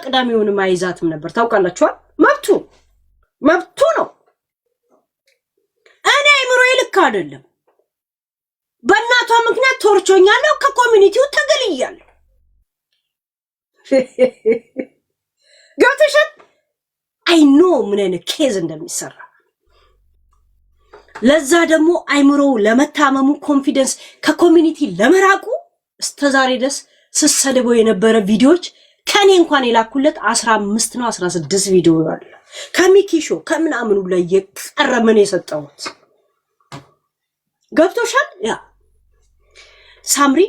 ቅዳሜውንም አይዛትም ነበር ታውቃላችሁ መብቱ ነው እኔ አይምሮዬ ልክ አይደለም በእናቷ ምክንያት ተወርቾኛለሁ ከኮሚኒቲው ተገልያለሁ ገብተሻል አይ ኖ ምን አይነት ኬዝ እንደሚሰራ ለዛ ደግሞ አይምሮ ለመታመሙ ኮንፊደንስ ከኮሚኒቲ ለመራቁ እስተዛሬ ደስ ስሰደበው የነበረ ቪዲዮዎች ከኔ እንኳን የላኩለት 15 ነው 16 ቪዲዮ አለ ከሚኪሾ ከምናምኑ ላይ የቀረመን የሰጠውት ገብቶሻል ያ ሳምሪ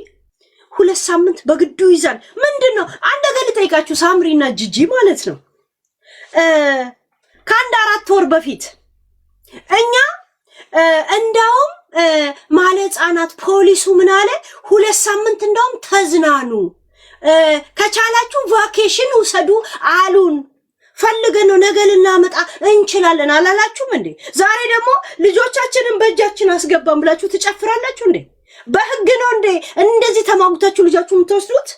2 ሳምንት በግዱ ይዛል ምንድነው አንድ ነገር ልጠይቃችሁ ሳምሪና ጂጂ ማለት ነው ከአንድ 4 ወር በፊት እኛ እንዳውም ማለጻናት ፖሊሱ ምን አለ 2 ሳምንት እንዳውም ተዝናኑ ከቻላችሁ ቫኬሽን ውሰዱ አሉን ፈልገን ነው ነገ ልናመጣ እንችላለን አላላችሁም እንዴ ዛሬ ደግሞ ልጆቻችንን በእጃችን አስገባን ብላችሁ ትጨፍራላችሁ እንዴ በህግ ነው እንዴ እንደዚህ ተማጉታችሁ ልጃችሁን ተወስዱት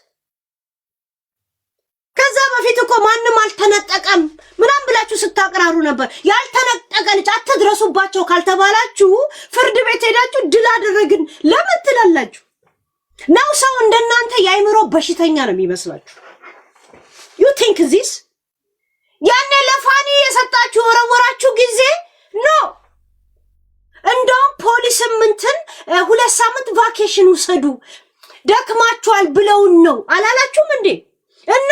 ከዛ በፊት እኮ ማንንም አልተነጠቀም ምናም ብላችሁ ስታቀራሩ ነበር ያልተነጠቀ ልጅ አትድረሱባቸው ካልተባላችሁ ፍርድ ቤት ሄዳችሁ ድል አደረግን ለምን ትላላችሁ ነው ሰው እንደናንተ ያይምሮ በሽተኛ ነው የሚመስላችሁ you think this ያኔ ለፋኒ የሰጣችሁ ወረወራችሁ ጊዜ ነው እንደውም ፖሊስ ምንትን 2 ሳምንት ቫኬሽን ውሰዱ ደክማችኋል ብለውን ነው አላላችሁም እንዴ እና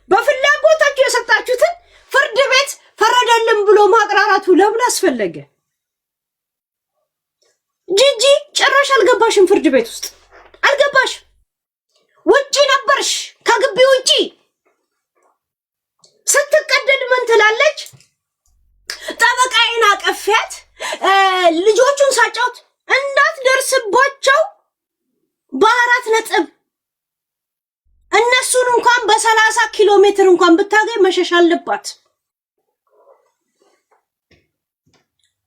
በፍላጎታችሁ የሰጣችሁትን ፍርድ ቤት ፈረደልን ብሎ ማቅራራቱ ለምን አስፈለገ ጂጂ ጭራሽ አልገባሽም ፍርድ ቤት ውስጥ አልገባሽ ውጪ ነበርሽ ከግቢ ውጪ ስትቀደድ ምን ትላለች ጠበቃዬን አቀፊያት ልጆቹን ሳጫውት እንዳትደርስባቸው በ4 ነጥብ እነሱን እንኳን በ30 ኪሎ ሜትር እንኳን ብታገኝ መሸሽ አለባት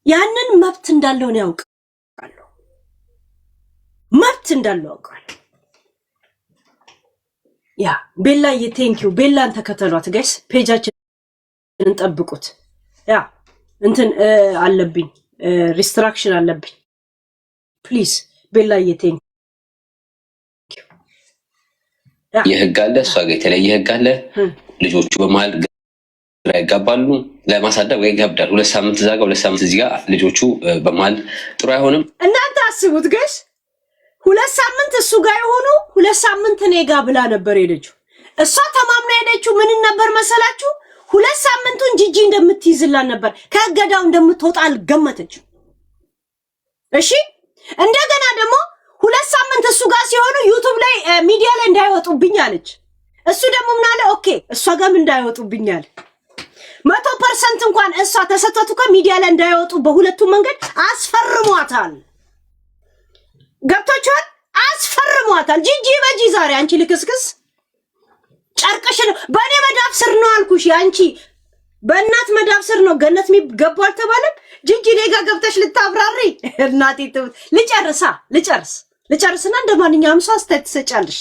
ያንን መብት እንዳለው ነው ያውቃሉ መብት እንዳለው ያውቃሉ ያ ቤላዬ ቴንኪው ቤላን ተከተሏት ጋይስ ፔጃችንን ጠብቁት ያ እንትን አለብኝ ሪስትራክሽን አለብኝ ፕሊዝ ቤላዬ ቴንኪው የህግ አለ እሷ ጋር የተለየ ህግ አለ ልጆቹ በመሃል ግራ ይጋባሉ ለማሳደግ ወይ ይገብዳል 2 ሳምንት እዛ ጋር 2 ሳምንት እዚህ ጋር ልጆቹ በመሃል ጥሩ አይሆንም እናንተ አስቡት ጋይስ 2 ሳምንት እሱ ጋር ይሆኑ 2 ሳምንት እኔ ጋር ብላ ነበር ሄደችው እሷ ተማምና ሄደችው ምን ነበር መሰላችሁ 2 ሳምንቱን ጂጂ እንደምትይዝላን ነበር ከገዳው እንደምትወጣ አልገመተች እሺ እንደገና ደግሞ 2 ሳምንት እሱ ጋር ሲሆኑ ዩቲዩብ ላይ ሚዲያ ላይ እንዳይወጡብኝ አለች እሱ ደግሞ ምን አለ ኦኬ እሷ ጋርም እንዳይወጡብኝ አለ 100% እንኳን እሷ ተሰጥቷት ከሚዲያ ላይ እንዳይወጡ በሁለቱም መንገድ አስፈርሟታል ገብታችኋል አስፈርሟታል ጂጂ በጂ ዛሬ አንቺ ልክስክስ ጨርቅሽ ነው በኔ መዳፍ ስር ነው አልኩሽ አንቺ በእናት መዳፍ ስር ነው ገነት የሚገባው አልተባለም ጂጂ ኔጋ ገብተሽ ልታብራሪ እናቴ ልጨርስና እንደማንኛውም ሰው አስተያየት ትሰጫለሽ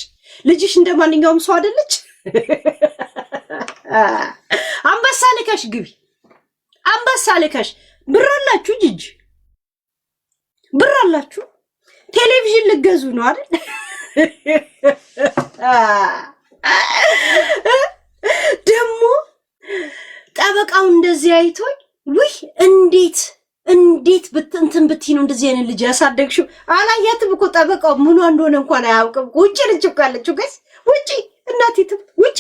ልጅሽ እንደማንኛውም ሰው አይደለች አንበሳ ልከሽ ግቢ አንበሳ ልከሽ ብር አላችሁ ጂጂ ብር አላችሁ ቴሌቪዥን ልገዙ ነው አይደል ደሞ ጠበቃው እንደዚህ አይቶኝ ውይ እንዴት እንትን ብትይ ነው እንደዚህ አይነት ልጅ ያሳደግሽው አላያትም እኮ ጠበቃው ምን እንደሆነ እንኳን አያውቅም ውጪ ልጅ ካለችው ጋይስ ውጪ እናቲቱ ውጪ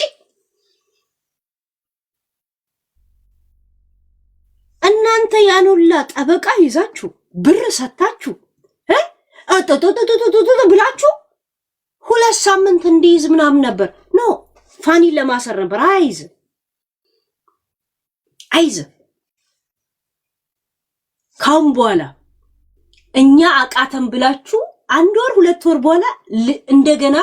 እናንተ ያኑላ ጠበቃ ይዛችሁ ብር ሰጣችሁ ብላችሁ 2 ሳምንት እንዲይዝ ምናምን ነበር ኖ ፋኒ ለማሰር ነበር አይዝ ካም በኋላ እኛ አቃተም ብላችሁ 1 ወር 2 ወር በኋላ እንደገና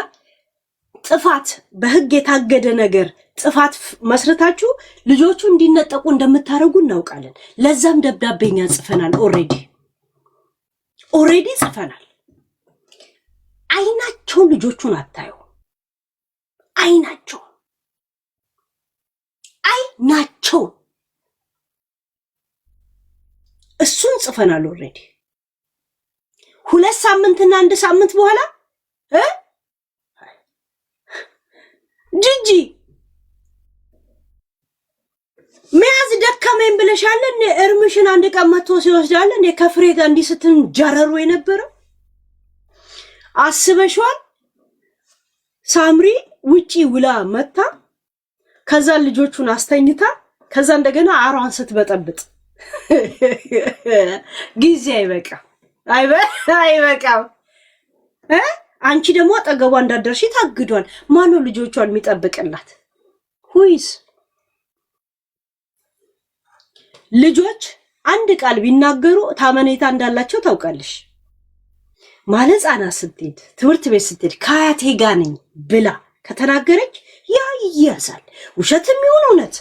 ጥፋት በህግ የታገደ ነገር ጥፋት መስረታችሁ ልጆቹ እንዲነጠቁ እንደምታረጉ እናውቃለን ለዛም ደብዳቤኛ ጽፈናል ኦሬዲ ጽፈናል አይናቸው ልጆቹን አታዩ አይናቸው ናቸው። እሱን ጽፈናል ኦልሬዲ 2 ሳምንትና 1 ሳምንት በኋላ ጂጂ መያዝ ደከመኝ ብለሻል እንዴ? እርምሽን አንድ ቀን መጥቶ ሲወስዳል እንዴ? ከፍሬ ጋር እንዲህ ስትንጀረሩ የነበረው አስበሽዋል? ሳምሪ ውጪ ውላ መታ ከዛ ልጆቹን አስተኝታ ከዛ እንደገና አሯን ስትበጠብጥ ጊዜ አይበቃም። አንቺ ደግሞ አጠገቧ እንዳደርሽ ታግዷል። ማነው ልጆቿን የሚጠብቅላት? ሁይስ ልጆች አንድ ቃል ቢናገሩ ታመኔታ እንዳላቸው ታውቃለሽ። ማለት ሕፃናት ስትሄድ ትምህርት ቤት ስትሄድ ከአያቴ ጋር ነኝ ብላ ከተናገረች ያ ይያዛል፣ ውሸትም ይሁን እውነት።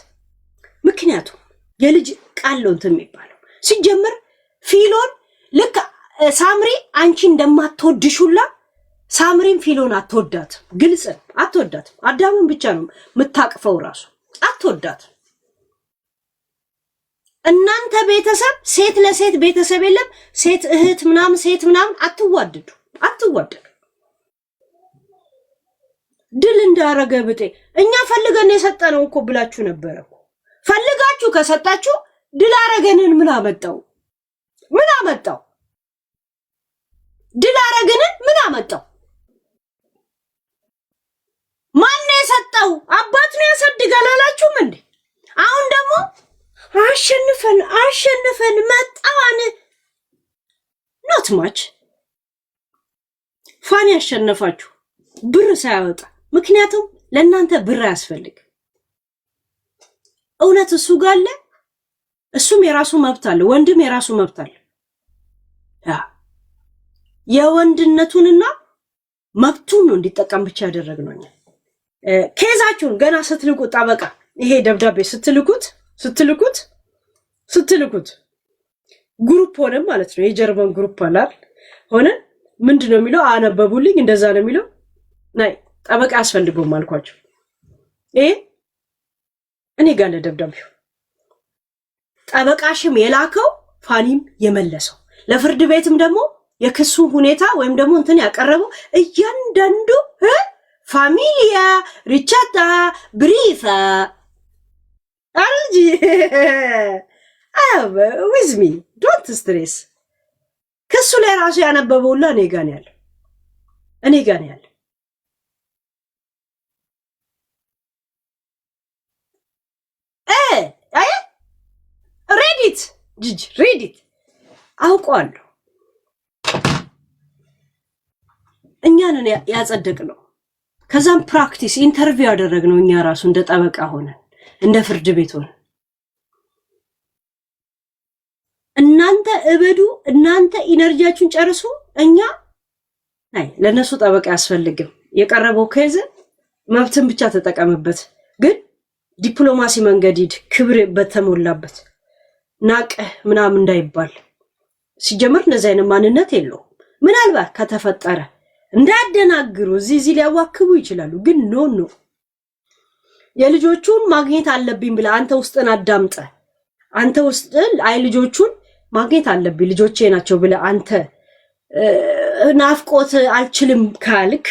ምክንያቱም የልጅ ቃል ነው እንትን የሚባለው። ሲጀምር ፊሎን ልክ ሳምሪ አንቺ እንደማትወድሹላ ሳምሪን ፊሎን አትወዳትም። ግልጽ አትወዳትም። አዳምን ብቻ ነው የምታቅፈው፣ ራሱ አትወዳትም። እናንተ ቤተሰብ ሴት ለሴት ቤተሰብ የለም። ሴት እህት ምናምን ሴት ምናምን አትዋደዱ። ድል እንዳረገ ብጤ እኛ ፈልገን የሰጠነው እኮ ብላችሁ ነበር እኮ። ፈልጋችሁ ከሰጣችሁ ድል አረገንን ምን አመጣው? ድል አረገንን ምን አመጣው? ማን ነው የሰጠው? አባት ነው ያሳድጋል አላችሁም እንዴ? አሁን ደግሞ አሸንፈን መጣዋን። ኖት ማች ፋን ያሸነፋችሁ ብር ሳያወጣ። ምክንያቱም ለእናንተ ብር አያስፈልግ። እውነት እሱ ጋር አለ። እሱም የራሱ መብት አለ። ወንድም የራሱ መብት አለ። የወንድነቱንና መብቱን ነው እንዲጠቀም ብቻ ያደረግነው እኛ። ኬዛችሁን ገና ስትልቁ ጠበቃ ይሄ ደብዳቤ ስትልኩት ግሩፕ ሆነ ማለት ነው። የጀርመን ግሩፕ አላል ሆነ ምንድነው የሚለው? አነበቡልኝ እንደዛ ነው የሚለው። ናይ ጠበቃ ያስፈልገውም አልኳቸው። እኔ ጋር ለደብዳቤው ጠበቃሽም የላከው ፋኒም የመለሰው ለፍርድ ቤትም ደግሞ የክሱ ሁኔታ ወይም ደግሞ እንትን ያቀረበው እያንዳንዱ ፋሚሊያ ሪቻታ ብሪፋ አልጂ with me don't stress። ክሱ ላይ ራሱ ያነበበውላ እኔ ጋር ነው ያለው። ሬዲት አውቀዋለሁ። እኛንን ያጸደቅነው ከዛም ፕራክቲስ ኢንተርቪው ያደረግነው እኛ ራሱ እንደ ጠበቃ ሆነን እንደ ፍርድ ቤት ሆነን። እናንተ እበዱ፣ እናንተ ኢነርጂያችሁን ጨርሱ። እኛ ለነሱ ጠበቃ ያስፈልግም። የቀረበው ከይዘ መብትን ብቻ ተጠቀምበት፣ ግን ዲፕሎማሲ መንገድ ሂድ፣ ክብር በተሞላበት ናቀህ ምናምን እንዳይባል። ሲጀምር እንደዚህ አይነት ማንነት የለውም። ምናልባት ከተፈጠረ እንዳያደናግሩ እዚህ ሊያዋክቡ ይችላሉ፣ ግን ኖ የልጆቹን ማግኘት አለብኝ ብለ አንተ ውስጥን አዳምጠ አንተ ውስጥን ልጆቹን ማግኘት አለብኝ ልጆቼ ናቸው ብለ አንተ ናፍቆት አልችልም ካልክ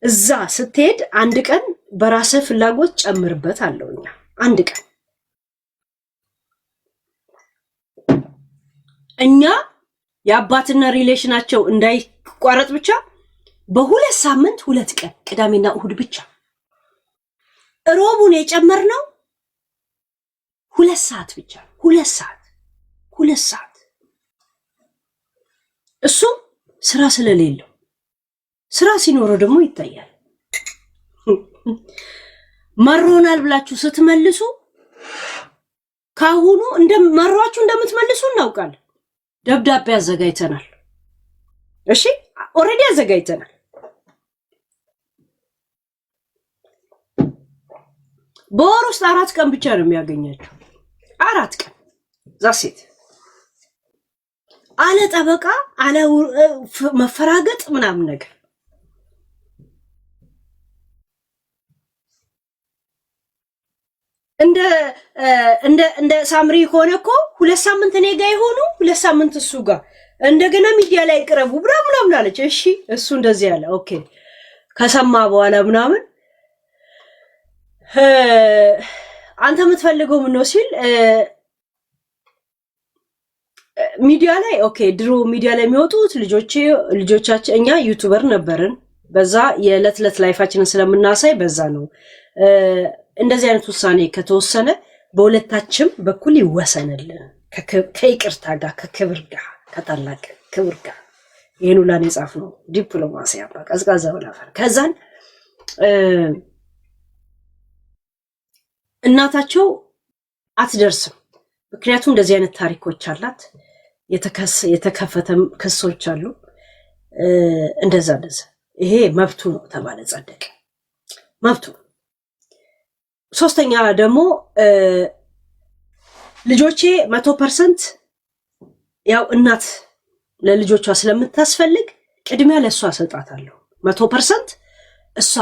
እዛ ስትሄድ አንድ ቀን በራስህ ፍላጎት ጨምርበት አለውኛ። አንድ ቀን እኛ የአባትና ሪሌሽናቸው እንዳይቋረጥ ብቻ በ2 ሳምንት 2 ቀን ቅዳሜና እሁድ ብቻ ሮቡን የጨመርነው 2 ሰዓት ብቻ 2 ሰዓት። እሱም ስራ ስለሌለው፣ ስራ ሲኖረው ደግሞ ይታያል። መሮናል ብላችሁ ስትመልሱ ካሁኑ መሯችሁ እንደምትመልሱ እናውቃለን። ደብዳቤ አዘጋጅተናል። እሺ ኦሬዲ አዘጋጅተናል። በወር ውስጥ 4 ቀን ብቻ ነው የሚያገኛችሁ። 4 ቀን ዛሴት አለ ጠበቃ አለ መፈራገጥ ምናምን ነገር። እንደ እንደ ሳምሪ ከሆነ እኮ 2 ሳምንት እኔ ጋር ይሆኑ 2 ሳምንት እሱ ጋር እንደገና ሚዲያ ላይ ይቅረቡ ምናምን አለች። እሺ እሱ እንደዚህ ያለ ኦኬ ከሰማ በኋላ ምናምን አንተ የምትፈልገው ምን ነው ሲል ሚዲያ ላይ ኦኬ ድሮ ሚዲያ ላይ የሚወጡት ልጆቻችን እኛ ዩቲዩበር ነበርን በዛ የዕለት ላይፋችንን ስለምናሳይ በዛ ነው እንደዚህ አይነት ውሳኔ ከተወሰነ በሁለታችም በኩል ይወሰንልን ከይቅርታ ጋር ከክብር ጋር ከታላቅ ክብር ጋር ይሄን ሁላን የጻፍ ነው ዲፕሎማሲ አባ ቀዝቃዛ ወላፈር ከዛን እናታቸው አትደርስም ምክንያቱም እንደዚህ አይነት ታሪኮች አላት የተከፈተም ክሶች አሉ እንደዛ ይሄ መብቱ ነው ተባለ ጸደቀ መብቱ ሶስተኛ ደግሞ ልጆቼ 100% ያው እናት ለልጆቿ ስለምታስፈልግ ቅድሚያ ለሷ ሰጣታለሁ 100% እሷ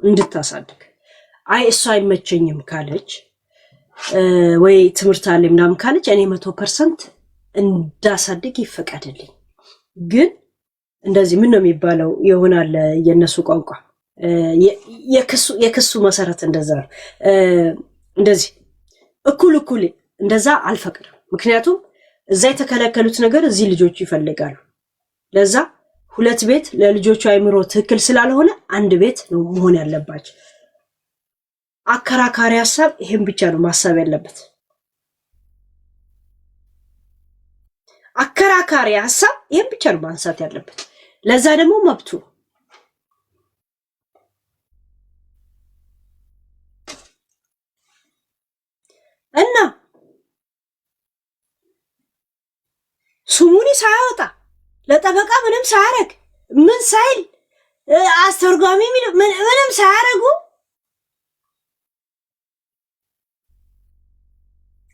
እንድታሳድግ አይ እሷ አይመቸኝም ካለች ወይ ትምህርት አለ ምናምን ካለች እኔ 100% እንዳሳድግ ይፈቀድልኝ ግን እንደዚህ ምን ነው የሚባለው ይሆናል የነሱ ቋንቋ የክሱ መሰረት እንደዛ እንደዚህ እኩል እንደዛ አልፈቅድም ምክንያቱም እዛ የተከለከሉት ነገር እዚህ ልጆቹ ይፈልጋሉ ለዛ ሁለት ቤት ለልጆቹ አይምሮ ትክክል ስላልሆነ አንድ ቤት ነው መሆን ያለባቸው አከራካሪ ሐሳብ ይሄን ብቻ ነው ማሰብ ያለበት አከራካሪ ሐሳብ ይሄን ብቻ ነው ማንሳት ያለበት ለዛ ደግሞ መብቱ እና ስሙኒ ሳያወጣ ለጠበቃ ምንም ሳያረግ ምን ሳይል አስተርጓሚ ምንም ሳያረጉ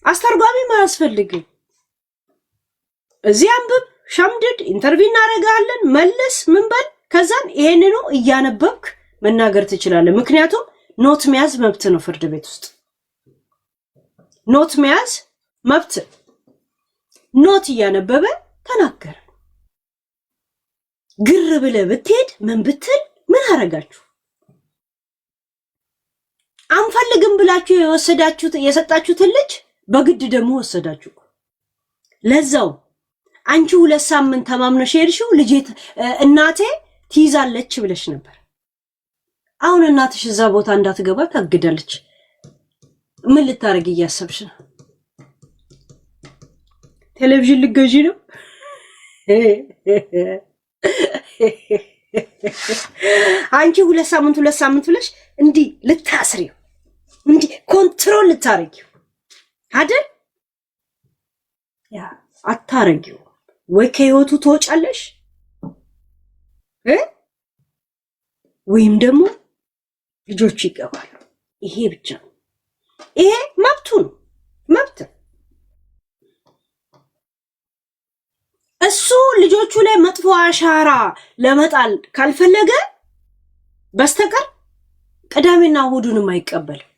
አስተርጓሚ ማያስፈልግም እዚህ አንብብ ሸምድድ ኢንተርቪው እናረጋለን መልስ ምን በል ከዛን ይሄንኑ እያነበብክ መናገር ትችላለህ ምክንያቱም ኖት መያዝ መብት ነው ፍርድ ቤት ውስጥ ኖት መያዝ መብት ኖት እያነበበ ተናገረ ግር ብለህ ብትሄድ ምን ብትል ምን አረጋችሁ አንፈልግም ብላችሁ የሰጣችሁት ልጅ በግድ ደግሞ ወሰዳችሁ ለዛው አንቺ 2 ሳምንት ተማምነሽ ሄድሽው ልጅ እናቴ ትይዛለች ብለሽ ነበር አሁን እናትሽ እዛ ቦታ እንዳትገባ ታግዳለች ምን ልታረግ እያሰብሽ ነው ቴሌቪዥን ልገዢ ነው አንቺ 2 ሳምንት ብለሽ እንዲ ልታስሪው እንዲ ኮንትሮል ልታረጊው አይደል ያ አታረጊው ወይ ከህይወቱ ተወጫለሽ ወይም ደግሞ ልጆች ይገባሉ ይሄ ብቻ ይሄ መብቱ ነው መብት እሱ ልጆቹ ላይ መጥፎ አሻራ ለመጣል ካልፈለገ በስተቀር ቅዳሜና እሁዱንም አይቀበልም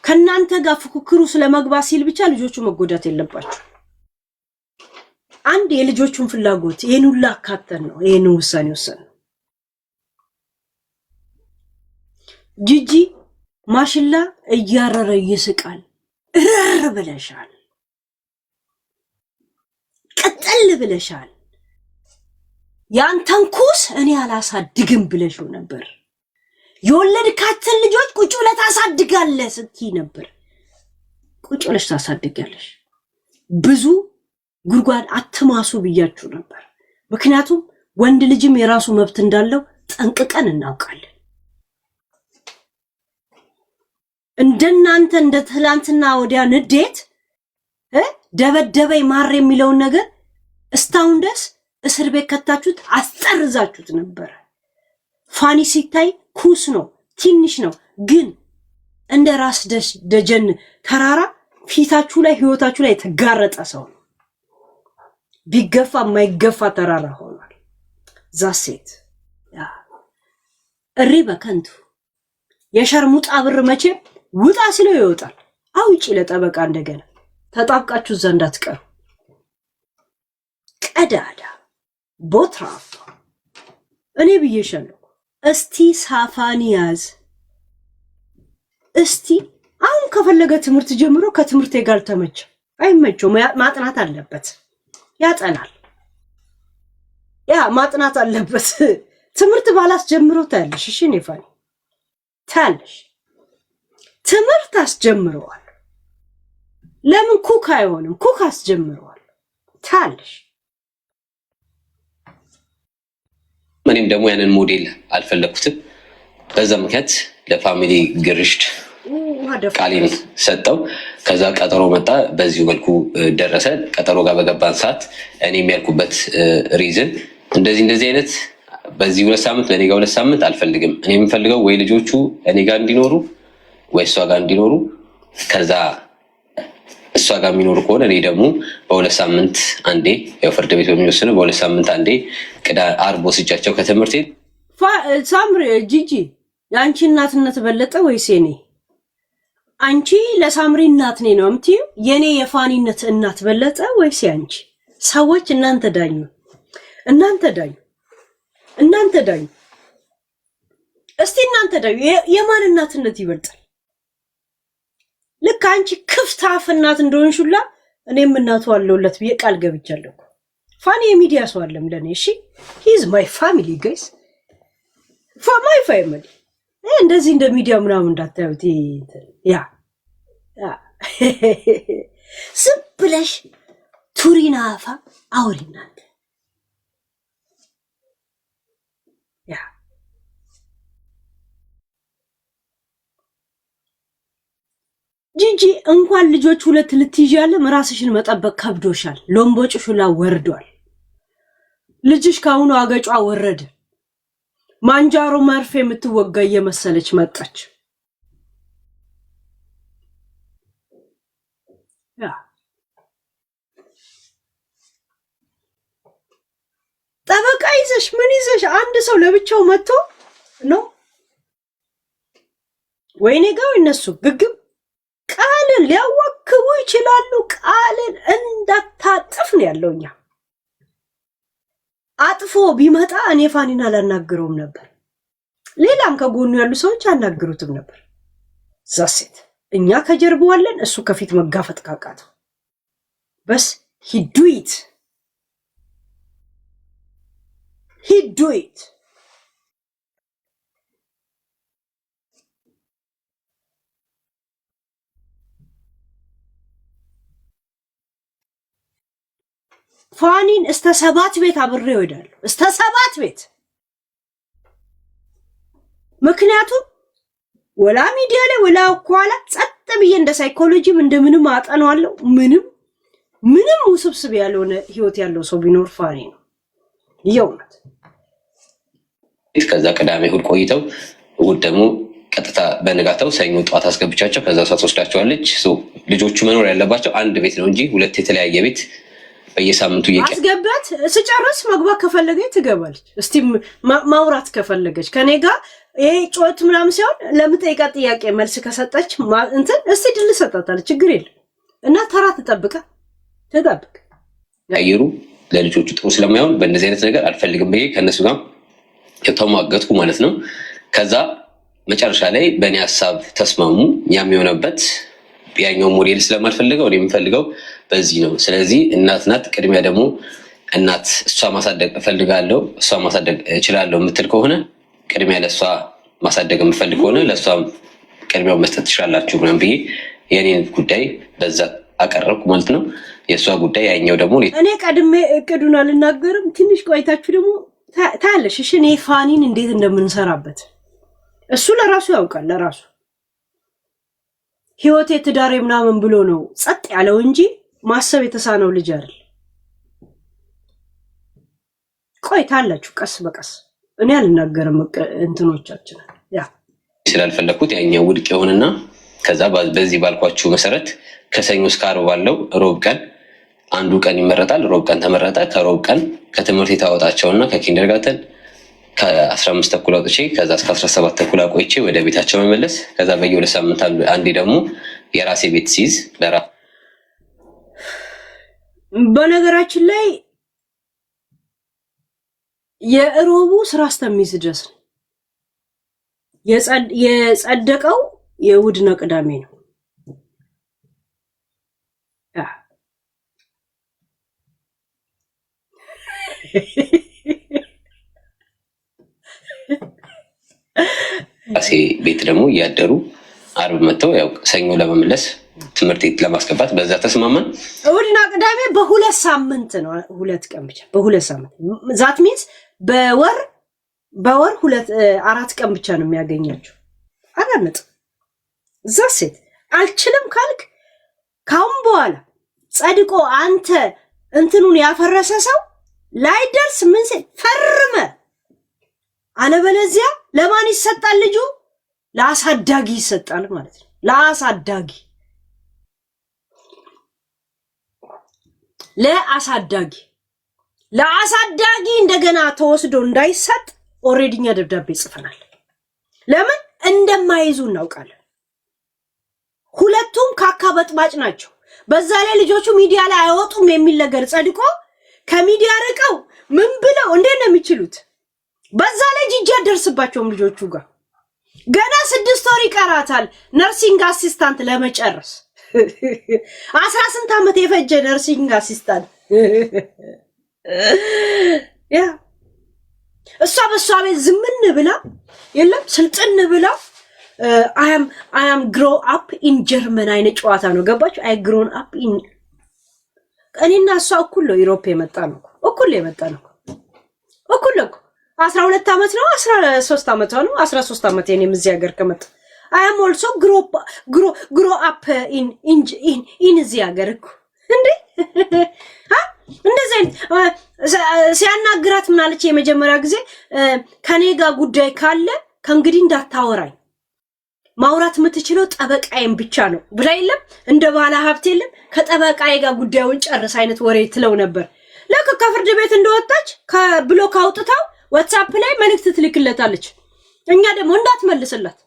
ከናንተ ጋር ፍኩክሩ ስለመግባት ሲል ብቻ ልጆቹ መጎዳት የለባቸው አንድ የልጆቹን ፍላጎት ይሄን ሁሉ አካተን ነው ይሄን ውሳኔ ወሰን ጂጂ ማሽላ እያረረ ይስቃል እረር ብለሻል ቀጠል ብለሻል ያንተን ኩስ እኔ አላሳድግም ብለሽው ነበር የወለድካትን ልጆች ቁጭ ብለህ ታሳድጋለህ ስትይ ነበር ቁጭ ብለሽ ታሳድጋለሽ ብዙ ጉርጓድ አትማሱ ብያችሁ ነበር ምክንያቱም ወንድ ልጅም የራሱ መብት እንዳለው ጠንቅቀን እናውቃለን እንደናንተ እንደ ትላንትና ወዲያ ንዴት ደበደበይ ማር የሚለው ነገር እስታውን ድረስ እስር ቤት ከታችሁት አስጠርዛችሁት ነበር ፋኒ ሲታይ ኩስ ነው ትንሽ ነው ግን እንደ ራስ ደጀን ተራራ ፊታችሁ ላይ ህይወታችሁ ላይ ተጋረጠ ሰው ነው ቢገፋ ማይገፋ ተራራ ሆኗል ዛሴት ያ እሪ በከንቱ የሸርሙጣ ብር መቼም ውጣ ሲለው ይወጣል። አውጪ ለጠበቃ እንደገና ተጣብቃችሁ እዛ እንዳትቀሩ። ቀዳዳ ቦትራፍ እኔ ብዬሻለሁ። እስቲ ሳፋን ያዝ። እስቲ አሁን ከፈለገ ትምህርት ጀምሮ ከትምህርት ጋር ተመቸ አይመቸው ማጥናት አለበት። ያጠናል። ያ ማጥናት አለበት። ትምህርት ባላስጀምሮ ታያለሽ። እሺ ኔፋኒ ታያለሽ። ትምህርት አስጀምረዋል። ለምን ኩክ አይሆንም? ኩክ አስጀምረዋል። ታያለሽ። እኔም ደግሞ ያንን ሞዴል አልፈለኩትም። በዛ ምክንያት ለፋሚሊ ግርሽት ቃሌን ሰጠው። ከዛ ቀጠሮ መጣ። በዚሁ መልኩ ደረሰ። ቀጠሮ ጋር በገባን ሰዓት እኔም ያልኩበት ሪዝን እንደዚህ አይነት በዚህ 2 ሳምንት በእኔ ጋር 2 ሳምንት አልፈልግም። እኔ የምፈልገው ወይ ልጆቹ እኔ ጋር እንዲኖሩ ወይ እሷ ጋር እንዲኖሩ፣ ከዛ እሷ ጋር የሚኖሩ ከሆነ እኔ ደግሞ በ2 ሳምንት አንዴ ያው ፍርድ ቤት በሚወስነው በ2 ሳምንት አንዴ አርብ ወስጃቸው ከትምህርት ቤት። ሳምሪ ጂጂ የአንቺ እናትነት በለጠ ወይስ የኔ? አንቺ ለሳምሪ እናት ነኝ ነው የምትይው? የኔ የፋኒነት እናት በለጠ ወይስ ያንቺ? ሰዎች እናንተ ዳኙ፣ እናንተ ዳኙ፣ እናንተ ዳኙ። እስቲ እናንተ ዳኙ። የማን እናትነት ይበልጣል? ልክ አንቺ ክፍት አፍ እናት እንደሆንሽላ እኔም እናቱ አለውለት ብዬ ቃል ገብቻለሁ። ፋኒ የሚዲያ ሰው አለም ለኔ። እሺ ሂዝ ማይ ፋሚሊ ጋይስ፣ ማይ ፋሚሊ። እንደዚህ እንደ ሚዲያ ምናምን እንዳታዩት። ያ ዝም ብለሽ ቱሪና አፋ አውሪ እናንተ። ያ ጂጂ እንኳን ልጆች 2 ልትይዣለም ራስሽን መጠበቅ ከብዶሻል። ሎምቦጭሽ ሁላ ወርዷል። ልጅሽ ካሁኑ አገጯ ወረደ። ማንጃሮ መርፌ የምትወጋ እየመሰለች መጣች። ያ ጠበቃ ይዘሽ ምን ይዘሽ? አንድ ሰው ለብቻው መጥቶ ነው ወይኔ ጋር እነሱ ግግም ቃልን ሊያዋክቡ ይችላሉ። ቃልን እንዳታጥፍ ነው ያለውኛ። አጥፎ ቢመጣ እኔ ፋኒን አላናግረውም ነበር። ሌላም ከጎኑ ያሉ ሰዎች አናግሩትም ነበር። ዛሴት እኛ ከጀርባዋለን፣ እሱ ከፊት መጋፈጥ ካቃተው በስ ሂዱይት ፋኒን እስከ 7 ቤት አብሬው እሄዳለሁ። እስከ 7 ቤት። ምክንያቱም ወላ ሚዲያ ላይ ወላ ኳላ ጸጥ ብዬ እንደ ሳይኮሎጂም እንደምንም አጠናዋለሁ። ምንም ውስብስብ ያልሆነ ህይወት ያለው ሰው ቢኖር ፋኒ ነው። ይውነት ከዛ ቅዳሜ እሑድ ቆይተው እሑድ ደግሞ ቀጥታ በንጋታው ሰኞ ጠዋት አስገብቻቸው ከዛ ሰዓት ወስዳቸዋለች። ልጆቹ መኖር ያለባቸው አንድ ቤት ነው እንጂ 2 የተለያየ ቤት በየሳምንቱ አስገባት። ስጨርስ መግባት ከፈለገች ትገባለች። እስቲ ማውራት ከፈለገች ከኔ ጋር ይሄ ጮት ምናምን ሲሆን ለምጠይቃ ጥያቄ መልስ ከሰጠች እንትን እስቲ ድል ሰጣታለች። ችግር የለም እና ተራ ተጠብቀ ያየሩ ለልጆቹ ጥሩ ስለማይሆን በእንደዚህ አይነት ነገር አልፈልግም ብዬ ከነሱ ጋር ተሟገትኩ ማለት ነው። ከዛ መጨረሻ ላይ በእኔ ሀሳብ ተስማሙ። ያም የሆነበት ያኛው ሞዴል ስለማልፈልገው እኔ የምፈልገው በዚህ ነው። ስለዚህ እናት ናት። ቅድሚያ ደግሞ እናት እሷ ማሳደግ እፈልጋለሁ፣ እሷ ማሳደግ እችላለሁ የምትል ከሆነ ቅድሚያ ለእሷ ማሳደግ የምፈልግ ከሆነ ለእሷ ቅድሚያው መስጠት ትችላላችሁ ምናምን ብዬ የኔን ጉዳይ በዛ አቀረብኩ ማለት ነው። የእሷ ጉዳይ ያኛው ደግሞ እኔ ቀድሜ እቅዱን አልናገርም። ትንሽ ቆይታችሁ ደግሞ ታያለሽ። እሺ እኔ ፋኒን እንዴት እንደምንሰራበት እሱ ለራሱ ያውቃል። ለራሱ ህይወቴ ትዳሬ ምናምን ብሎ ነው ጸጥ ያለው እንጂ ማሰብ የተሳነው ልጅ አይደል። ቆይታላችሁ ቀስ በቀስ እኔ አልናገርም እንትኖቻችን ያ ስላልፈለኩት ያኛው ውድቅ ይሆንና ከዛ በዚህ ባልኳችሁ መሰረት ከሰኞ እስከ ዓርብ ባለው ሮብ ቀን አንዱ ቀን ይመረጣል። ሮብ ቀን ተመረጠ። ከሮብ ቀን ከትምህርት የታወጣቸውና ከኪንደርጋርተን ከ15 ተኩል አውጥቼ ከዛ እስከ 17 ተኩል ቆይቼ ወደ ቤታቸው መመለስ። ከዛ በየሁለት ሳምንት አንዴ ደግሞ የራሴ ቤት ሲይዝ በነገራችን ላይ የሮቡ ስራ አስተሚዝ ድረስ የጸደቀው የእሑድና ቅዳሜ ነው። ራሴ ቤት ደግሞ እያደሩ አርብ መጥተው ያው ሰኞ ለመመለስ ትምህርት ቤት ለማስገባት በዛ ተስማማን። እሑድና ቅዳሜ በሁለት ሳምንት ነው፣ ሁለት ቀን ብቻ በሁለት ሳምንት ዛት ሚንስ በወር 4 ቀን ብቻ ነው የሚያገኛቸው። አራነጥ ዛሴት አልችልም ካልክ ካሁን በኋላ ጸድቆ አንተ እንትኑን ያፈረሰ ሰው ላይደርስ ምን ፈርመ፣ አለበለዚያ ለማን ይሰጣል? ልጁ ለአሳዳጊ ይሰጣል ማለት ነው። ለአሳዳጊ እንደገና ተወስዶ እንዳይሰጥ ኦሬዲኛ ደብዳቤ ጽፈናል። ለምን እንደማይዙ እናውቃለን። ሁለቱም ካካበጥባጭ ናቸው። በዛ ላይ ልጆቹ ሚዲያ ላይ አይወጡም የሚል ነገር ጸድቆ ከሚዲያ ርቀው ምን ብለው እንዴት ነው የሚችሉት? በዛ ላይ ጂጂ ያደርስባቸውም ልጆቹ ጋር ገና 6 ወር ይቀራታል ነርሲንግ አሲስታንት ለመጨረስ 18 ዓመት የፈጀ ነርሲንግ አሲስታንት ያ እሷ በሷ ቤት ዝምን ብላ የለም ስልጥን ብላ I am grow up in German አይነት ጨዋታ ነው። ገባችሁ? I grown up in እኔና እሷ እኩል ነው ዩሮፕ የመጣ ነው። እኩል 12 ዓመት ነው 13 ዓመት ነው 13 ዓመት የኔም እዚህ ሀገር ከመጣ I am also grow up in እዚህ ሀገር እኮ እንዴ እንደዚህ ሲያናግራት ምን አለች? የመጀመሪያ ጊዜ ከኔ ጋር ጉዳይ ካለ ከእንግዲህ እንዳታወራኝ ማውራት የምትችለው ጠበቃዬን ብቻ ነው ብላ የለም እንደ ባለ ሀብት የለም ከጠበቃዬ ጋር ጉዳዩን ጨርስ አይነት ወሬ ትለው ነበር። ለካ ከፍርድ ቤት እንደወጣች ከብሎክ አውጥታው ዋትስአፕ ላይ መልእክት ትልክለታለች። እኛ ደግሞ እንዳትመልስላት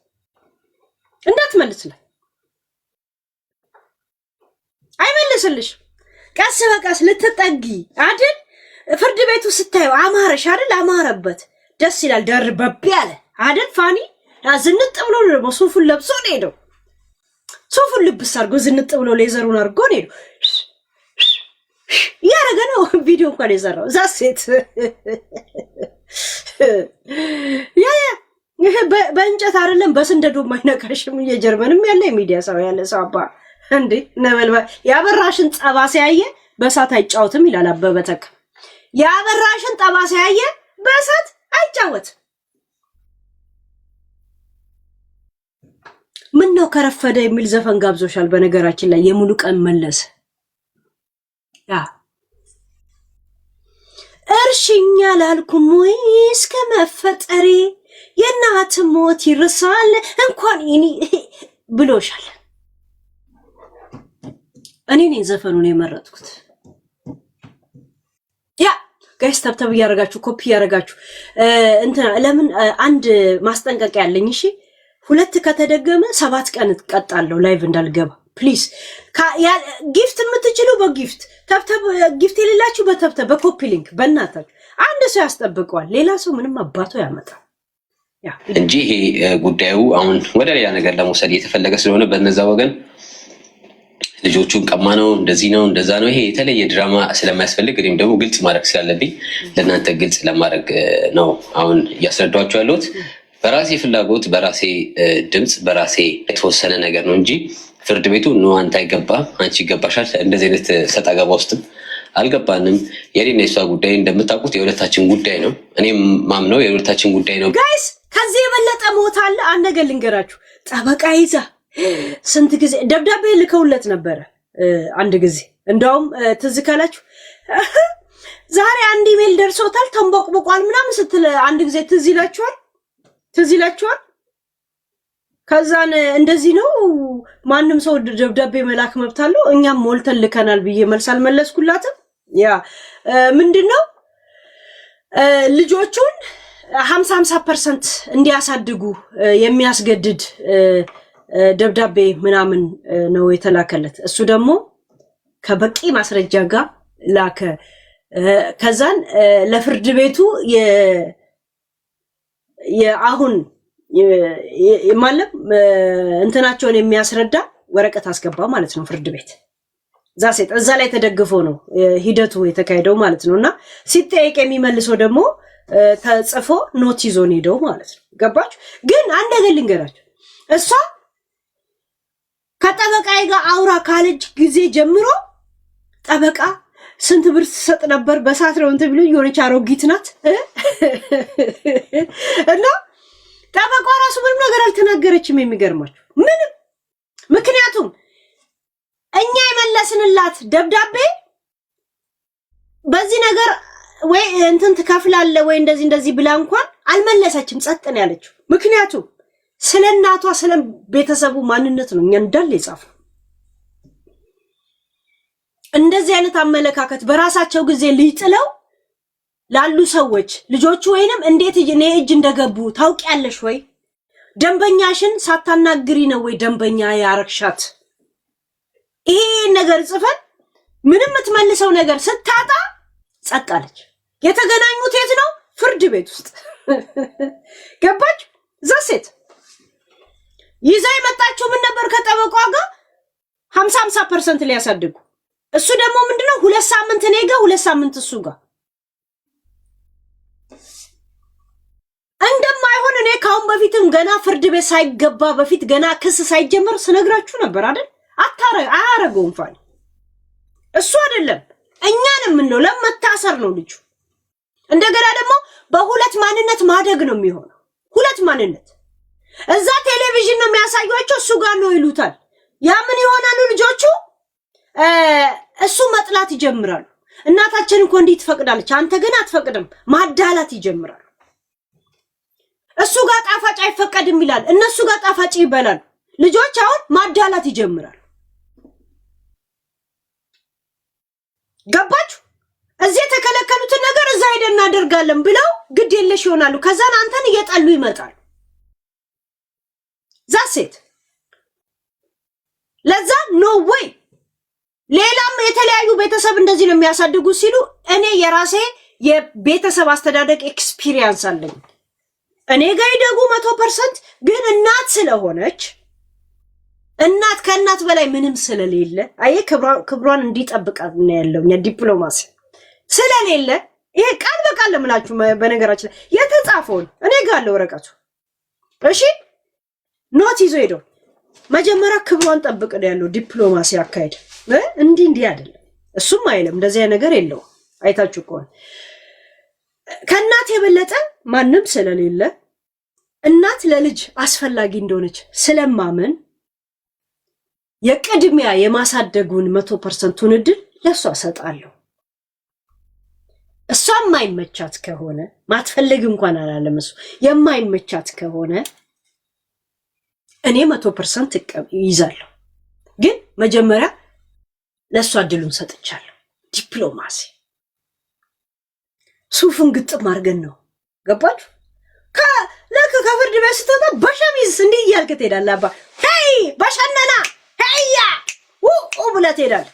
አይመልስልሽ። ቀስ በቀስ ልትጠጊ አይደል? ፍርድ ቤቱ ስታዩ አማረሽ አይደል? አማረበት፣ ደስ ይላል፣ ደርበብ ያለ አይደል? ፋኒ ዝንጥ ብሎ ደግሞ ሱፉን ለብሶ ነው ሄደው። ሱፉን ልብስ አድርጎ ዝንጥ ብሎ ሌዘሩን አድርጎ ነው ሄደው። ያረገ ነው ቪዲዮ እንኳን የሰራው እዛ ሴት ይሄ በእንጨት አይደለም በስንደዶ ማይነካሽም። የጀርመንም ያለ የሚዲያ ሰው ያለ ሰው አባ እንዴ ነበልባል ያበራሽን ጠባሳ ያየ በእሳት አይጫወትም ይላል አበበ ተካ። ያበራሽን ጠባሳ ያየ በእሳት አይጫወትም። ምን ነው ከረፈደ የሚል ዘፈን ጋብዞሻል። በነገራችን ላይ የሙሉ ቀን መለሰ እርሽኛ ላልኩም ወይ እስከ መፈጠሬ የእናት ሞት ይርሳል እንኳን እኔ ብሎሻል። እኔ ነኝ ዘፈኑን የመረጥኩት። ያ ጋይስ ተብተብ ያረጋችሁ ኮፒ ያረጋችሁ እንትና ለምን አንድ ማስጠንቀቂያ ያለኝ። እሺ 2 ከተደገመ 7 ቀን እቀጣለሁ ላይቭ እንዳልገባ ፕሊዝ። ጊፍት የምትችሉ በጊፍት ተብተብ፣ ጊፍት የሌላችሁ በተብተብ በኮፒ ሊንክ በእናታችሁ አንድ ሰው ያስጠብቀዋል። ሌላ ሰው ምንም አባቶ ያመጣል እንጂ ይሄ ጉዳዩ አሁን ወደ ሌላ ነገር ለመውሰድ እየተፈለገ ስለሆነ በነዛ ወገን ልጆቹን ቀማ ነው እንደዚህ ነው እንደዛ ነው ይሄ የተለየ ድራማ ስለማያስፈልግ እኔም ደግሞ ግልጽ ማድረግ ስላለብኝ ለእናንተ ግልጽ ለማድረግ ነው አሁን እያስረዳኋቸው ያለሁት። በራሴ ፍላጎት በራሴ ድምፅ በራሴ የተወሰነ ነገር ነው እንጂ ፍርድ ቤቱ ኖ አንተ አይገባም አንቺ ይገባሻል እንደዚህ አይነት ሰጣ ገባ ውስጥም አልገባንም። የኔና የሷ ጉዳይ እንደምታውቁት የሁለታችን ጉዳይ ነው። እኔም ማምነው የሁለታችን ጉዳይ ነው። ጋይስ ከዚህ የበለጠ ሞት አለ? አንድ ነገር ልንገራችሁ። ጠበቃ ይዛ ስንት ጊዜ ደብዳቤ ልከውለት ነበረ። አንድ ጊዜ እንደውም ትዝ ካላችሁ ዛሬ አንድ ኢሜል ደርሶታል ተንቦቅቦቋል ምናምን ስትል አንድ ጊዜ ትዝ ይላችኋል። ከዛን እንደዚህ ነው ማንም ሰው ደብዳቤ መላክ መብት አለው እኛም ሞልተን ልከናል ብዬ መልስ አልመለስኩላትም። ያ ምንድነው ልጆቹን 50% እንዲያሳድጉ የሚያስገድድ ደብዳቤ ምናምን ነው የተላከለት። እሱ ደግሞ ከበቂ ማስረጃ ጋር ላከ። ከዛን ለፍርድ ቤቱ የአሁን ማለት እንትናቸውን የሚያስረዳ ወረቀት አስገባ ማለት ነው ፍርድ ቤት። እዛ ላይ ተደግፎ ነው ሂደቱ የተካሄደው ማለት ነውና ሲጠየቅ የሚመልሰው ደግሞ ተጽፎ ኖት ይዞን ሄደው ማለት ነው። ገባችሁ? ግን አንድ ነገር ልንገራችሁ። እሷ ከጠበቃዬ ጋር አውራ ካለች ጊዜ ጀምሮ ጠበቃ ስንት ብር ትሰጥ ነበር በሳት ነው እንትን ብሎ የሆነች አሮጊት ናት እና ጠበቃ ራሱ ምንም ነገር አልተናገረችም። የሚገርማችሁ ምንም። ምክንያቱም እኛ የመለስንላት ደብዳቤ በዚህ ነገር ወይ እንትን ትከፍላለህ ወይ እንደዚህ ብላ እንኳን አልመለሰችም። ጸጥ ነው ያለችው። ምክንያቱም ስለ እናቷ ስለ ቤተሰቡ ማንነት ነው እኛ እንዳለ የጻፈው። እንደዚህ አይነት አመለካከት በራሳቸው ጊዜ ሊጥለው ላሉ ሰዎች ልጆቹ ወይንም እንዴት እኔ እጅ እንደገቡ ታውቂያለሽ ወይ? ደንበኛሽን ሳታናግሪ ነው ወይ ደንበኛ ያረክሻት? ይሄ ነገር ጽፈን ምንም የምትመልሰው ነገር ስታጣ ጸጥ አለች። የተገናኙት የት ነው? ፍርድ ቤት ውስጥ ገባች። ዛሴት ይዛ የመጣችው ምን ነበር? ከጠበቋ ጋር 50% ሊያሳድጉ። እሱ ደግሞ ምንድነው 2 ሳምንት እኔ ጋር 2 ሳምንት እሱ ጋር እንደማይሆን እኔ ካሁን በፊትም ገና ፍርድ ቤት ሳይገባ በፊት ገና ክስ ሳይጀመር ስነግራችሁ ነበር አይደል? አያረገውም ፋኒ እሱ አይደለም እኛን የምንለው ለመታሰር ነው ልጁ። እንደገና ደግሞ በሁለት ማንነት ማደግ ነው የሚሆነው። ሁለት ማንነት እዛ ቴሌቪዥን ነው የሚያሳዩአቸው፣ እሱ ጋር ነው ይሉታል። ያ ምን ይሆናሉ ልጆቹ? እሱ መጥላት ይጀምራሉ። እናታችን እኮ እንዲህ ትፈቅዳለች፣ አንተ ግን አትፈቅድም። ማዳላት ይጀምራሉ። እሱ ጋር ጣፋጭ አይፈቀድም ይላል፣ እነሱ ጋር ጣፋጭ ይበላሉ። ልጆች አሁን ማዳላት ይጀምራሉ። ገባችሁ? እዚህ የተከለከሉትን ነገር እዛ ሄደን እናደርጋለን ብለው ግድ የለሽ ይሆናሉ። ከዛን አንተን እየጠሉ ይመጣሉ። ዛሴት ለዛ ኖ ወይ ሌላም የተለያዩ ቤተሰብ እንደዚህ ነው የሚያሳድጉ ሲሉ እኔ የራሴ የቤተሰብ አስተዳደግ ኤክስፒሪየንስ አለኝ። እኔ ጋር ይደጉ 100% ግን እናት ስለሆነች እናት ከእናት በላይ ምንም ስለሌለ አየ ክብሯን እንዲጠብቃት ነው ያለው ዲፕሎማሲ ስለሌለ ይሄ ቃል በቃል ለምላችሁ በነገራችን ላይ የተጻፈውን እኔ ጋር አለ ወረቀቱ። እሺ ኖት ይዞ ሄዶ መጀመሪያ ክብሯን ጠብቅ ነው ያለው ዲፕሎማሲ አካሄድ። እንዲህ አይደለም። እሱም አይልም እንደዚህ ነገር የለው። አይታችሁ ከሆነ ከእናት የበለጠ ማንም ስለሌለ እናት ለልጅ አስፈላጊ እንደሆነች ስለማመን የቅድሚያ የማሳደጉን 100%ን እድል ለሷ ሰጣለሁ። እሷ የማይመቻት ከሆነ ማትፈልግ እንኳን አላለም እሱ የማይመቻት ከሆነ እኔ 100% ይይዛለሁ። ግን መጀመሪያ ለሷ እድሉን ሰጥቻለሁ። ዲፕሎማሲ ሱፉን ግጥም አድርገን ነው ገባችሁ? ለክ ከፍርድ ቤት ስትወጣ በሸሚዝ እንዲህ እያልክ ትሄዳለህ። አባ ሄይ በሸነና ሄያ ብለህ ትሄዳለህ።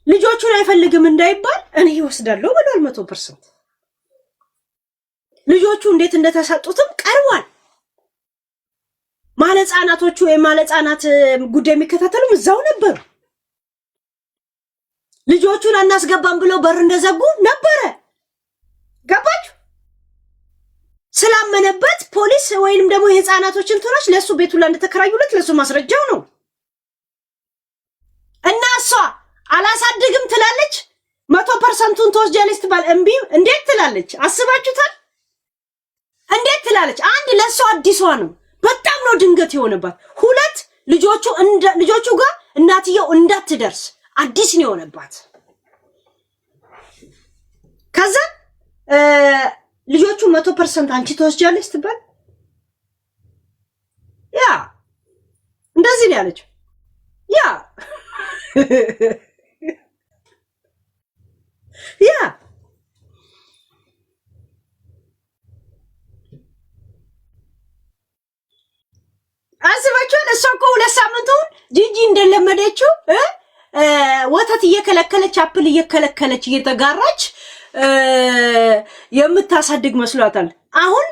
ልጆቹን አይፈልግም እንዳይባል እኔ ይወስዳለሁ ብሏል 100%። ልጆቹ እንዴት እንደተሰጡትም ቀርቧል። ማለጻናቶቹ የማለጻናት ጉዳይ የሚከታተሉም እዛው ነበሩ። ልጆቹን አናስገባም ብለው በር እንደዘጉ ነበረ። ገባችሁ? ስላመነበት ፖሊስ ወይንም ደግሞ የህፃናቶችን እንትኖች ለሱ ቤቱ ላይ እንደተከራዩለት ለሱ ማስረጃው ነው። እና እሷ አላሳድግም ትላለች፣ 100%ን ትወስጃለች ትባል እምቢ እንዴት ትላለች? አስባችሁታል? እንዴት ትላለች? አንድ ለሷ አዲሷ ነው። በጣም ነው ድንገት የሆነባት። ሁለት ልጆቹ ጋር እናትየው እንዳትደርስ አዲስ ነው የሆነባት። ከዛ ልጆቹ 100% አንቺ ትወስጃለች ትባል ያ እንደዚህ ነው ያለችው። ያ ያ አስባችኋል? እሷ እኮ 2 ሳምንቱን ጂጂ እንደለመደችው ወተት እየከለከለች አፕል እየከለከለች እየተጋራች የምታሳድግ መስሏታል። አሁን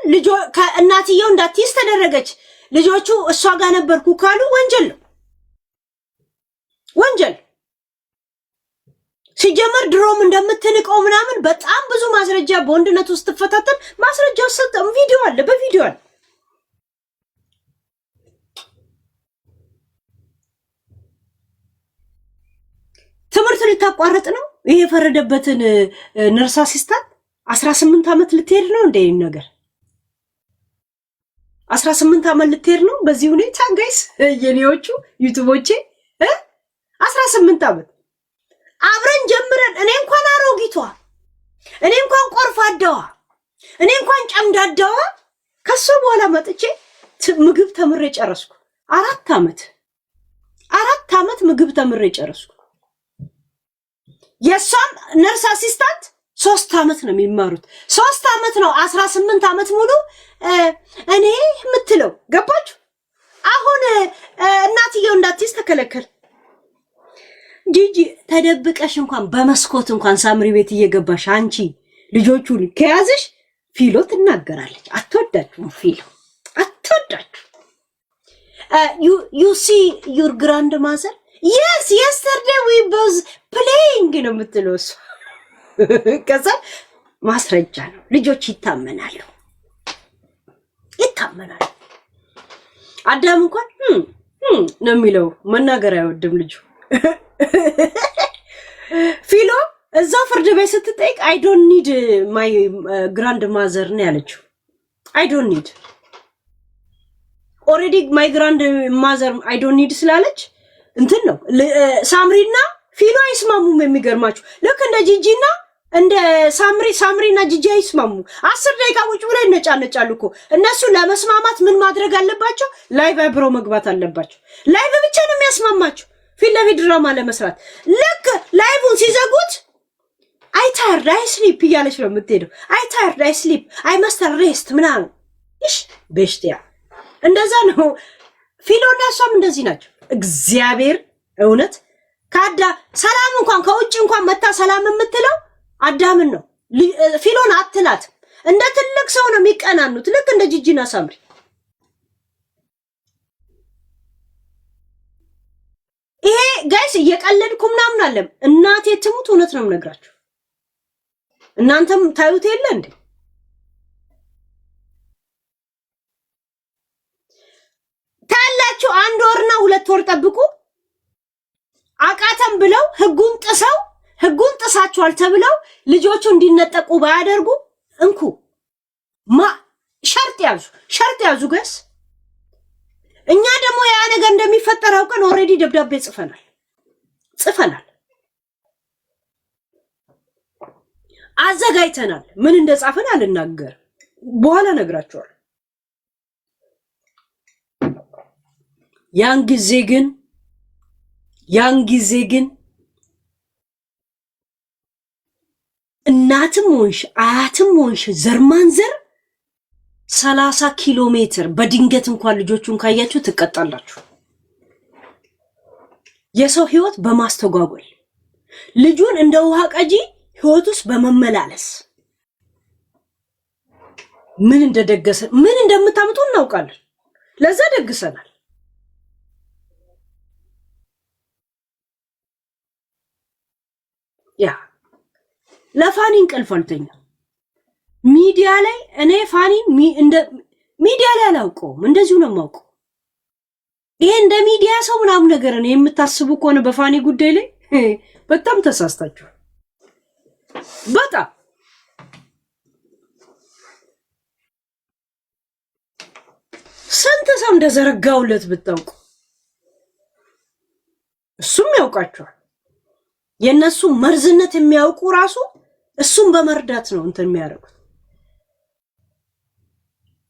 ከእናትየው እንዳትይዝ ተደረገች። ልጆቹ እሷ ጋር ነበርኩ ካሉ ወንጀል ነው፣ ወንጀል። ሲጀመር ድሮም እንደምትንቀው ምናምን በጣም ብዙ ማስረጃ በወንድነት ውስጥ ትፈታተን ማስረጃው ሰጠም ቪዲዮ አለ፣ በቪዲዮ አለ። ትምህርት ልታቋርጥ ነው። ይሄ የፈረደበትን ነርስ አሲስታንት 18 ዓመት ልትሄድ ነው እንደ ነገር 18 ዓመት ልትሄድ ነው። በዚህ ሁኔታ ጋይስ የኔዎቹ ዩቲዩቦቼ 18 ዓመት አብረን ጀምረን እኔ እንኳን አሮጊቷ፣ እኔ እንኳን ቆርፋዳዋ፣ እኔ እንኳን ጨምዳዳዋ ከሱ በኋላ መጥቼ ምግብ ተምሬ ጨረስኩ። 4 ዓመት ምግብ ተምሬ ጨረስኩ። የሷም ነርስ አሲስታንት 3 ዓመት ነው የሚማሩት። 3 ዓመት ነው 18 ዓመት ሙሉ እኔ የምትለው ገባችሁ? አሁን እናትየው እንዳትይዝ ተከለከል። ጂጂ ተደብቀሽ እንኳን በመስኮት እንኳን ሳምሪ ቤት እየገባሽ አንቺ ልጆቹን ከያዝሽ ፊሎ ትናገራለች። አትወዳችሁም፣ ፊሎ አትወዳችሁ። you see your grandmother? yes, yesterday we was playing ነው የምትለው እሷ። ከዛ ማስረጃ ነው። ልጆች ይታመናሉ። አዳም እንኳን ነው የሚለው፣ መናገር አይወድም ልጁ። ፊሎ እዛ ፍርድ ቤት ስትጠይቅ አይ ዶንት ኒድ ማይ ግራንድ ማዘር ነው ያለችው። አይ ዶንት ኒድ ኦልሬዲ ማይ ግራንድ ማዘር አይ ዶንት ኒድ ስላለች እንትን ነው። ሳምሪና ፊሎ አይስማሙም። የሚገርማችሁ ልክ እንደ ጂጂና እንደ ሳምሪና ጂጂ አይስማሙ። 10 ደቂቃ ቁጭ ብለው ይነጫነጫሉ እኮ። እነሱ ለመስማማት ምን ማድረግ አለባቸው? ላይቭ አብረው መግባት አለባቸው። ላይቭ ብቻ ነው የሚያስማማቸው ፊት ለፊት ድራማ ለመስራት። ልክ ላይቭን ሲዘጉት አይ ታየርድ አይ ስሊፕ እያለች ነው የምትሄደው። አይ ታየርድ አይ ስሊፕ አይ ማስተር ሬስት ምናምን። እሺ በሽቲያ እንደዛ ነው። ፊሎና እሷም እንደዚህ ናቸው። እግዚአብሔር እውነት ሰላም እንኳን ከውጭ እንኳን መታ ሰላም የምትለው አዳምን ነው። ፊሎን አትላት። እንደ ትልቅ ሰው ነው የሚቀናኑት፣ ልክ እንደ ጂጂና ሳምሪ። ይሄ ጋይስ እየቀለድኩ ምናምን አለም። እናቴ ትሙት እውነት ነው የምነግራችሁ። እናንተም ታዩት የለ እንዴ? ታላችሁ 1 ወርና 2 ወር ጠብቁ። አቃተም ብለው ህጉን ጥሳችኋል ተብለው ልጆቹ እንዲነጠቁ ባያደርጉ እንኩ ሸርጥ ያዙ ጋይስ። እኛ ደግሞ ያ ነገር እንደሚፈጠር አውቀን ኦልሬዲ ደብዳቤ ጽፈናል፣ አዘጋጅተናል። ምን እንደጻፈን አልናገር፣ በኋላ ነግራችኋለሁ። ያን ጊዜ ግን እናትም ሆንሽ አያትም ሆንሽ ዘርማንዘር 30 ኪሎ ሜትር በድንገት እንኳን ልጆቹን ካያችሁ ትቀጣላችሁ። የሰው ህይወት በማስተጓጎል ልጁን እንደ ውሃ ቀጂ ህይወት ውስጥ በመመላለስ ምን እንደምታምጡ እናውቃለን። ለዛ ደግሰናል። ያ ለፋኒ እንቅልፍ አልተኛም። ሚዲያ ላይ እኔ ፋኒ ሚዲያ ላይ አላውቀውም፣ እንደዚሁ ነው የማውቀው። ይሄ እንደ ሚዲያ ሰው ምናምን ነገር ነው የምታስቡ ከሆነ በፋኒ ጉዳይ ላይ በጣም ተሳስታችኋል። በጣም ስንት ሰው እንደዘረጋውለት ብታውቁ። እሱም ያውቃቸዋል። የነሱ መርዝነት የሚያውቁ ራሱ እሱም በመርዳት ነው እንትን የሚያደርጉት።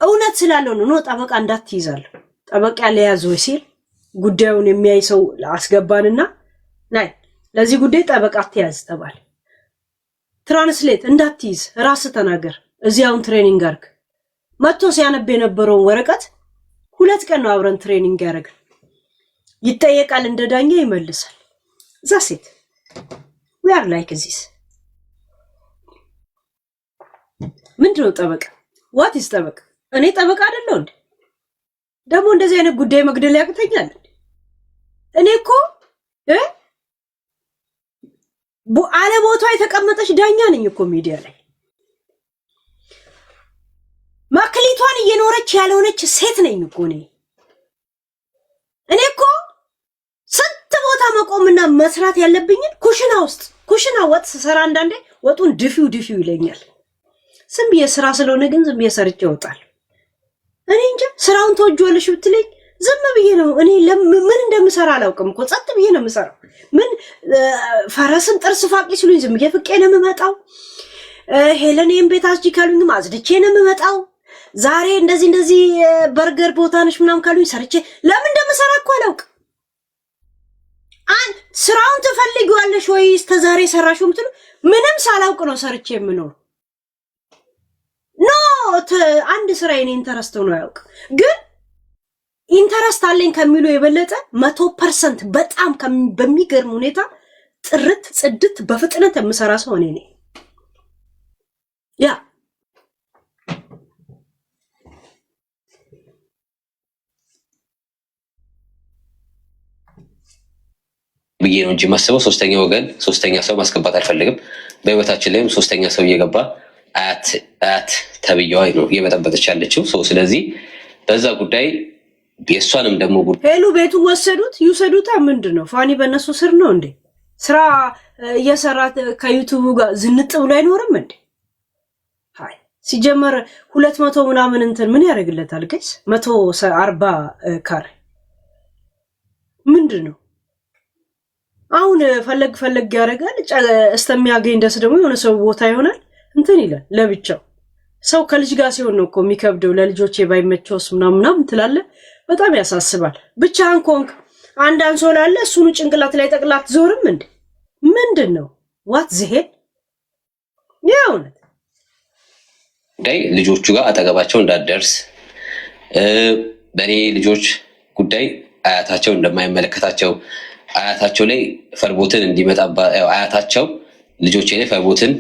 እውነት ስላለው ነው ጠበቃ እንዳትይዛለሁ። ጠበቃ ለያዝ ወይ ሲል ጉዳዩን የሚያይ ሰው አስገባንና ናይ ለዚህ ጉዳይ ጠበቃ አትያዝ ተባለ። ትራንስሌት እንዳትይዝ ራስ ተናገር። እዚያውን ትሬኒንግ አርክ መጥቶ ሲያነብ የነበረውን ወረቀት 2 ቀን ነው አብረን ትሬኒንግ ያደረግን። ይጠየቃል፣ እንደ ዳኛ ይመልሳል። ዛሴት we are like this ምንድነው ጠበቃ? what is ጠበቃ? እኔ ጠበቃ አይደለሁ እንዴ? ደግሞ እንደዚህ አይነት ጉዳይ መግደል ያቅተኛል? እኔ እኮ አለ ቦታ የተቀመጠች ዳኛ ነኝ እኮ ሚዲያ ላይ ማክሊቷን እየኖረች ያልሆነች ሴት ነኝ እኮ እኔ እኮ ስንት ቦታ መቆምና መስራት ያለብኝ ኩሽና ውስጥ ኩሽና ወጥ ሰራ አንዳንዴ ወጡን ድፊው ይለኛል። ዝም ብዬ ስራ ስለሆነ ግን ዝም ብዬ ሰርቼ እወጣል። እኔ እንጃ ስራውን ተወጆልሽ ብትለኝ ዝም ብዬ ነው። እኔ ምን እንደምሰራ አላውቅም እኮ ጸጥ ብዬ ነው የምሰራው። ምን ፈረስን ጥርስ ፋቂ ሲሉኝ ዝም ብዬ ፍቄ ነው የምመጣው። ሄለኔም ቤት አስጂ ካሉኝ አጽድቼ ነው የምመጣው። ዛሬ እንደዚህ በርገር ቦታ ነሽ ምናምን ካሉኝ ሰርቼ ለምን እንደምሰራ እኮ አላውቅም። ስራውን ትፈልጊዋለሽ ወይስ ተዛሬ ሰራሽው ምትሉ ምንም ሳላውቅ ነው ሰርቼ የምኖር። ኖ አንድ ስራ የኔ ኢንተረስት ነው ያውቅ። ግን ኢንተረስት አለኝ ከሚሉ የበለጠ 100% በጣም በሚገርም ሁኔታ ጥርት ጽድት በፍጥነት የምሰራ ሰው ነኝ። ያ ብዬ ነው እንጂ ማስበው ሶስተኛ ወገን ሶስተኛ ሰው ማስገባት አልፈልግም። በህይወታችን ላይም ሶስተኛ ሰው እየገባ አያት ተብያዋ ነው እየበጠበጠች ያለችው። ስለዚህ በዛ ጉዳይ የእሷንም ደግሞ ሄሉ ቤቱ ወሰዱት ይውሰዱታ። ምንድነው ፋኒ በእነሱ ስር ነው እንዴ? ስራ እየሰራት ከዩቲዩብ ጋር ዝንጥ ብሎ አይኖርም እንዴ? ሃይ ሲጀመር 200 ምናምን እንትን ምን ያደርግለታል ጋይስ? 140 ካሬ ምንድነው? አሁን ፈለግ ያደርጋል እስከሚያገኝ ደስ ደግሞ የሆነ ሰው ቦታ ይሆናል እንትን ይላል ለብቻው። ሰው ከልጅ ጋር ሲሆን ነው እኮ የሚከብደው። ለልጆቼ ባይመቸውስ ምናምን ትላለ። በጣም ያሳስባል። ብቻህን ኮንክ አንድ አንሶላ አለ እሱኑ ጭንቅላት ላይ ጠቅላት ዞርም እንዴ? ምንድነው ዋት ዝሄድ ያውነት ጉዳይ ልጆቹ ጋር አጠገባቸው እንዳደርስ በኔ ልጆች ጉዳይ አያታቸው እንደማይመለከታቸው አያታቸው ላይ ፈርቦትን እንዲመጣባ አያታቸው ልጆቼ ላይ ፈርቦትን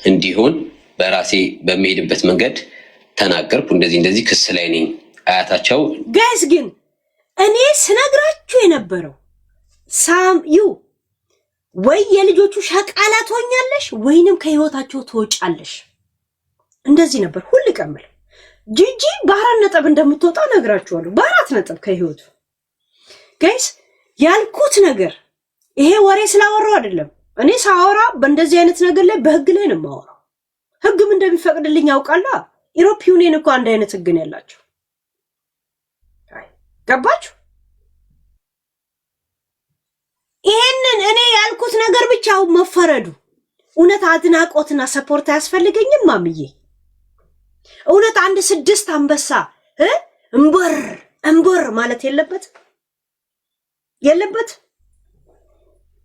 እንዲሆን በራሴ በሚሄድበት መንገድ ተናገርኩ። እንደዚህ ክስ ላይ ነኝ። አያታቸው ጋይስ ግን እኔ ስነግራችሁ የነበረው ሳምዩ ወይ የልጆቹ ሸቃላ ትሆኛለሽ ወይንም ከህይወታቸው ትወጫለሽ። እንደዚህ ነበር ሁሉ ቀመል ጂጂ በ4 ነጥብ እንደምትወጣ ነግራችኋለሁ። በ4 ነጥብ ከህይወቱ ጋይስ ያልኩት ነገር ይሄ ወሬ ስላወራው አይደለም። እኔ ሳወራ በእንደዚህ አይነት ነገር ላይ በህግ ላይ ነው የማወራው። ህግም እንደሚፈቅድልኝ ያውቃለሁ። ኢሮፕ ዩኒየን እኮ አንድ አይነት ህግ ነው ያላቸው። ገባችሁ? ይሄንን እኔ ያልኩት ነገር ብቻው መፈረዱ እውነት አድናቆትና ሰፖርት አያስፈልገኝም ማምዬ። እውነት አንድ 6 አንበሳ እንበር ማለት የለበት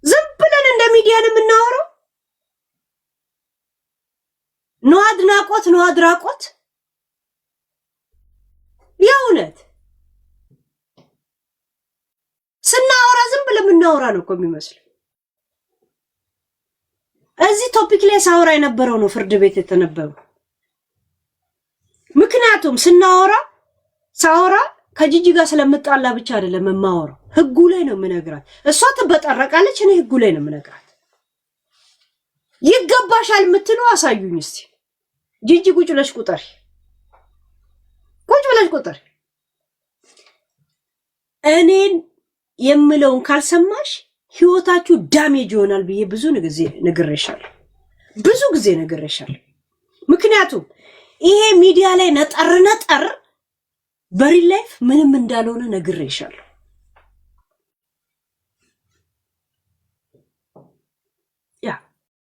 ዝም ብለን እንደ ሚዲያን የምናወራው ነው አድራቆት የእውነት ስናወራ ዝም ብለን የምናወራ ነው እኮ የሚመስለው። እዚህ ቶፒክ ላይ ሳወራ የነበረው ነው ፍርድ ቤት የተነበበው። ምክንያቱም ሳወራ ከጂጂ ጋር ስለምጣላ ብቻ አይደለም የማወራው፣ ህጉ ላይ ነው የምነግራት። እሷ ትበጠረቃለች፣ እኔ ህጉ ላይ ነው የምነግራት። ይገባሻል የምትለው አሳዩኝ እስቲ። ጂጂ ቁጭ ብለሽ ቁጥር እኔን የምለውን ካልሰማሽ ህይወታችሁ ዳሜጅ ይሆናል ብዬ ብዙ ጊዜ ነግሬሻለሁ። ምክንያቱም ይሄ ሚዲያ ላይ ነጠር በሪል ላይፍ ምንም እንዳልሆነ ነግሬሻለሁ።